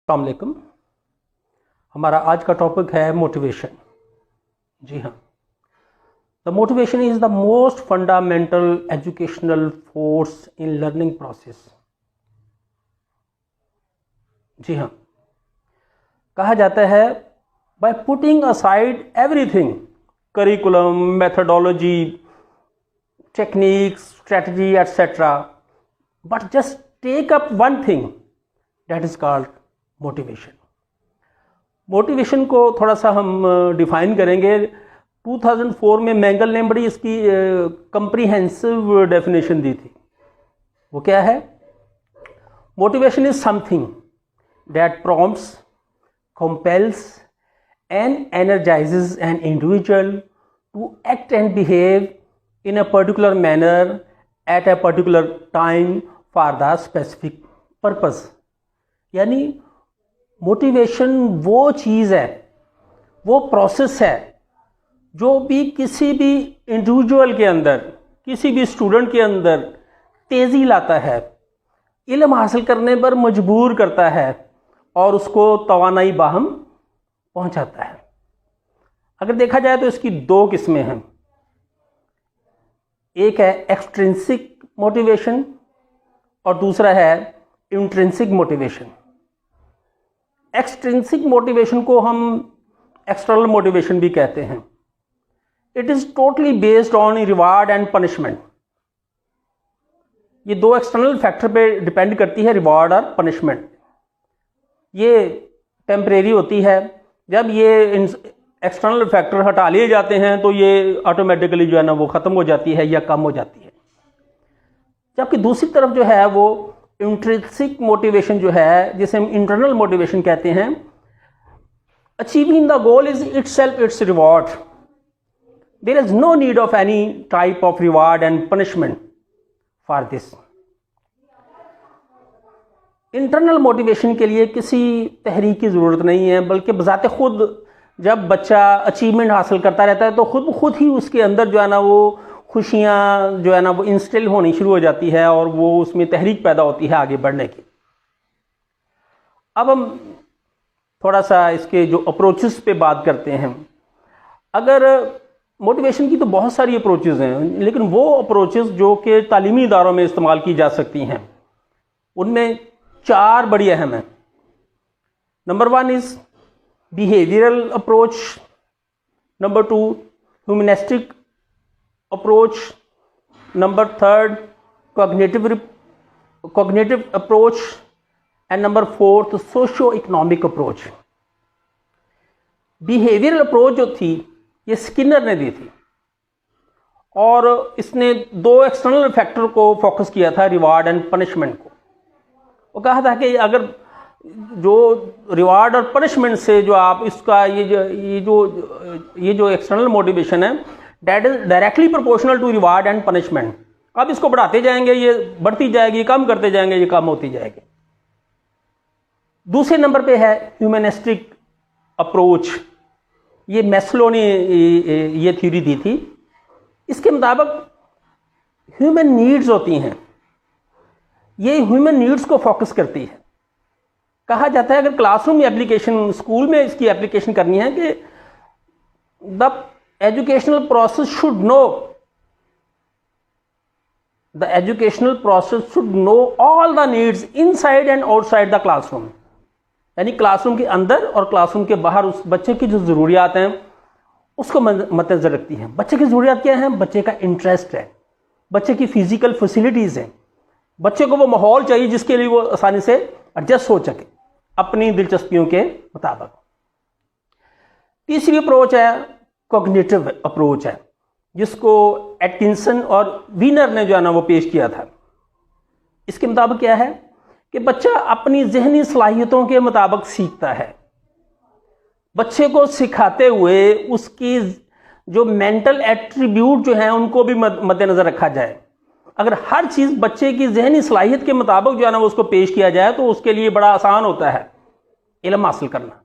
अस्सलाम वालेकुम। हमारा आज का टॉपिक है मोटिवेशन। जी हाँ, the motivation is the most fundamental educational force in learning process. जी हाँ, कहा जाता है by putting aside everything, curriculum, methodology, techniques, strategy etcetera, but just take up one thing that is called motivation. Motivation को थोड़ा सा हम define करेंगे। 2004 में मैंगल ने बड़ी इसकी कंप्रीहेंसिव डेफिनेशन दी थी। वो क्या है? Motivation is something that prompts, compels and energizes an individual to act and behave in a particular manner at a particular time for the specific purpose। यानी मोटिवेशन वो चीज़ है, वो प्रोसेस है जो भी किसी भी इंडिविजुअल के अंदर, किसी भी स्टूडेंट के अंदर तेज़ी लाता है, इल्म हासिल करने पर मजबूर करता है और उसको तवानाई बाहम पहुंचाता है। अगर देखा जाए तो इसकी दो किस्में हैं। एक है एक्सट्रिंसिक मोटिवेशन और दूसरा है इंट्रिंसिक मोटिवेशन। एक्सट्रिंसिक मोटिवेशन को हम एक्सटर्नल मोटिवेशन भी कहते हैं। It is totally based on reward and punishment. ये दो एक्सटर्नल फैक्टर पे डिपेंड करती है, रिवार्ड और पनिशमेंट। ये टेम्परेरी होती है। जब ये एक्सटर्नल फैक्टर हटा लिए जाते हैं तो ये ऑटोमेटिकली जो है ना वो ख़त्म हो जाती है या कम हो जाती है। जबकि दूसरी तरफ जो है वो इंट्रिंसिक मोटिवेशन जो है, जिसे हम इंटरनल मोटिवेशन कहते हैं, achieving the goal is itself its reward. There is no need of any type of reward and punishment for this. Internal motivation के लिए किसी तहरीक की ज़रूरत नहीं है, बल्कि बज़ाते खुद जब बच्चा अचीवमेंट हासिल करता रहता है तो खुद ही उसके अंदर जो है ना वो खुशियाँ जो है ना वो इंस्टिल होनी शुरू हो जाती है और वो उसमें तहरीक पैदा होती है आगे बढ़ने की। अब हम थोड़ा सा इसके जो अप्रोचेस पे बात करते हैं। अगर मोटिवेशन की तो बहुत सारी अप्रोचेस हैं, लेकिन वो अप्रोचेस जो कि तालीमी इदारों में इस्तेमाल की जा सकती हैं, उनमें चार बड़ी अहम है। Number 1 is behavioural approach, number 2 humanistic approach, number 3 cognitive approach and number 4 socio economic approach. Behavioural approach जो थी ये स्किनर ने दी थी और इसने दो एक्सटर्नल फैक्टर को फोकस किया था, रिवार्ड एंड पनिशमेंट को। वो कहा था कि अगर जो रिवार्ड और पनिशमेंट से जो आप इसका ये जो एक्सटर्नल मोटिवेशन है that is directly proportional to reward and punishment. आप इसको बढ़ाते जाएंगे ये बढ़ती जाएगी, कम करते जाएंगे ये कम होती जाएगी। दूसरे नंबर पे है ह्यूमनिस्टिक अप्रोच। ये मैस्लो ने ये थ्योरी दी थी। इसके मुताबिक ह्यूमन नीड्स होती हैं, ये ह्यूमन नीड्स को फोकस करती है। कहा जाता है अगर क्लासरूम एप्लीकेशन, स्कूल में इसकी एप्लीकेशन करनी है कि the educational process should know all the needs inside and outside the classroom. यानी क्लासरूम के अंदर और क्लासरूम के बाहर उस बच्चे की जो ज़रूरियात हैं उसको मद्देनजर रखती हैं। बच्चे की ज़रूरियात क्या हैं? बच्चे का इंटरेस्ट है, बच्चे की फिजिकल फैसिलिटीज़ हैं, बच्चे को वो माहौल चाहिए जिसके लिए वो आसानी से एडजस्ट हो सके अपनी दिलचस्पियों के मुताबिक। तीसरी अप्रोच है कॉग्निटिव अप्रोच है, जिसको एटकिंसन और वीनर ने जो है ना वो पेश किया था। इसके मुताबिक क्या है कि बच्चा अपनी जहनी सलाहियतों के मुताबिक सीखता है। बच्चे को सिखाते हुए उसकी जो मेंटल एट्रीब्यूट जो हैं उनको भी मद्देनजर रखा जाए। अगर हर चीज़ बच्चे की जहनी सलाहियत के मुताबिक जो है ना उसको पेश किया जाए तो उसके लिए बड़ा आसान होता है इल्म हासिल करना।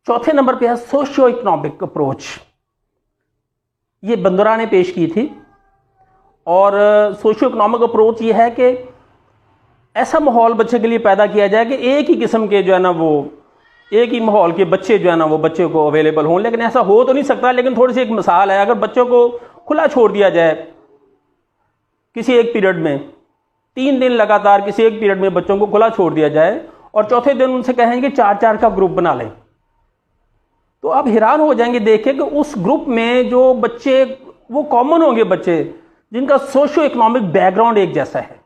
चौथे नंबर पे है सोशियो इकोनॉमिक अप्रोच। ये बंदुरा ने पेश की थी और सोशियो इकोनॉमिक अप्रोच ये है कि ऐसा माहौल बच्चे के लिए पैदा किया जाए कि एक ही किस्म के जो है ना वो एक ही माहौल के बच्चे जो है ना वो बच्चे को अवेलेबल हों। लेकिन ऐसा हो तो नहीं सकता, लेकिन थोड़ी सी एक मिसाल है, अगर बच्चों को खुला छोड़ दिया जाए किसी एक पीरियड में, 3 दिन लगातार किसी एक पीरियड में बच्चों को खुला छोड़ दिया जाए और चौथे दिन उनसे कहेंगे 4-4 का ग्रुप बना लें, तो आप हैरान हो जाएंगे देख के कि उस ग्रुप में जो बच्चे वो कॉमन होंगे, बच्चे जिनका सोशो इकोनॉमिक बैकग्राउंड एक जैसा है।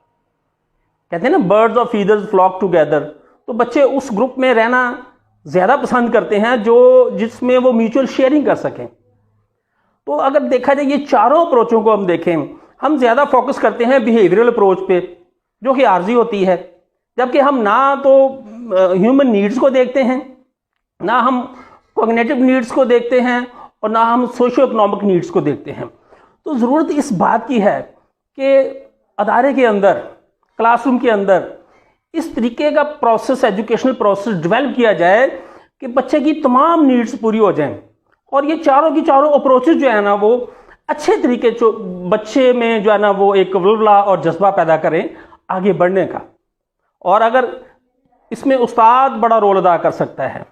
कहते हैं ना birds of feathers flock together, तो बच्चे उस ग्रुप में रहना ज़्यादा पसंद करते हैं जो जिसमें वो म्यूचुअल शेयरिंग कर सकें। तो अगर देखा जाए ये चारों अप्रोचों को हम देखें, हम ज़्यादा फोकस करते हैं बिहेवियरल अप्रोच पे जो कि आर्जी होती है, जबकि हम ना तो ह्यूमन नीड्स को देखते हैं, ना हम कॉग्निटिव नीड्स को देखते हैं और ना हम सोशो इकोनॉमिक नीड्स को देखते हैं। तो ज़रूरत इस बात की है कि अदारे के अंदर, क्लासरूम के अंदर इस तरीके का प्रोसेस, एजुकेशनल प्रोसेस डेवलप किया जाए कि बच्चे की तमाम नीड्स पूरी हो जाएं और ये चारों की चारों अप्रोचेस जो है ना वो अच्छे तरीके जो बच्चे में जो है ना वो एक वल्वला और जज्बा पैदा करें आगे बढ़ने का। और अगर इसमें उस्ताद बड़ा रोल अदा कर सकता है,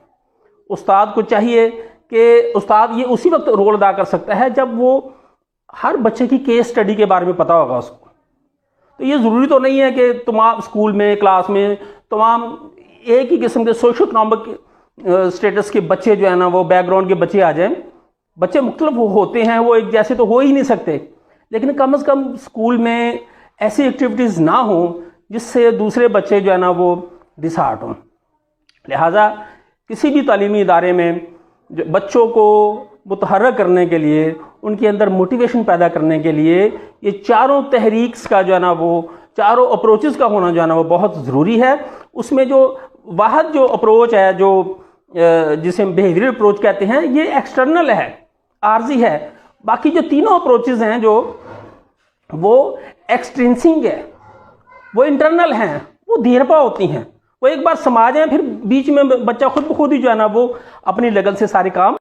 उस्ताद को चाहिए कि उस्ताद ये उसी वक्त रोल अदा कर सकता है जब वो हर बच्चे की केस स्टडी के बारे में पता होगा उसको। तो ये ज़रूरी तो नहीं है कि तमाम स्कूल में, क्लास में तमाम एक ही किस्म के सोशो इकोनॉमिक स्टेटस के बच्चे जो है ना वो बैकग्राउंड के बच्चे आ जाएं। बच्चे मुख्तलिफ होते हैं, वो एक जैसे तो हो ही नहीं सकते, लेकिन कम से कम स्कूल में ऐसी एक्टिविटीज़ ना हो जिससे दूसरे बच्चे जो है ना वो डिसहार्ट हों। लिहाजा किसी भी तालीमी इदारे में जो बच्चों को मुतहर्रिक करने के लिए, उनके अंदर मोटिवेशन पैदा करने के लिए ये चारों तहरीक्स का जो है ना वो चारों अप्रोचेस का होना जो है ना वो बहुत ज़रूरी है। उसमें जो वाहद जो अप्रोच है जो जिसे हम बिहेवियरल अप्रोच कहते हैं, ये एक्सटर्नल है, आर्जी है। बाकी जो तीनों अप्रोचेस हैं जो वो एक्सट्रिंसिक है, वो इंटरनल हैं, वो देरपा होती हैं। वो एक बार समाज है, फिर बीच में बच्चा खुद ब खुद ही जो है ना वो अपनी लगन से सारे काम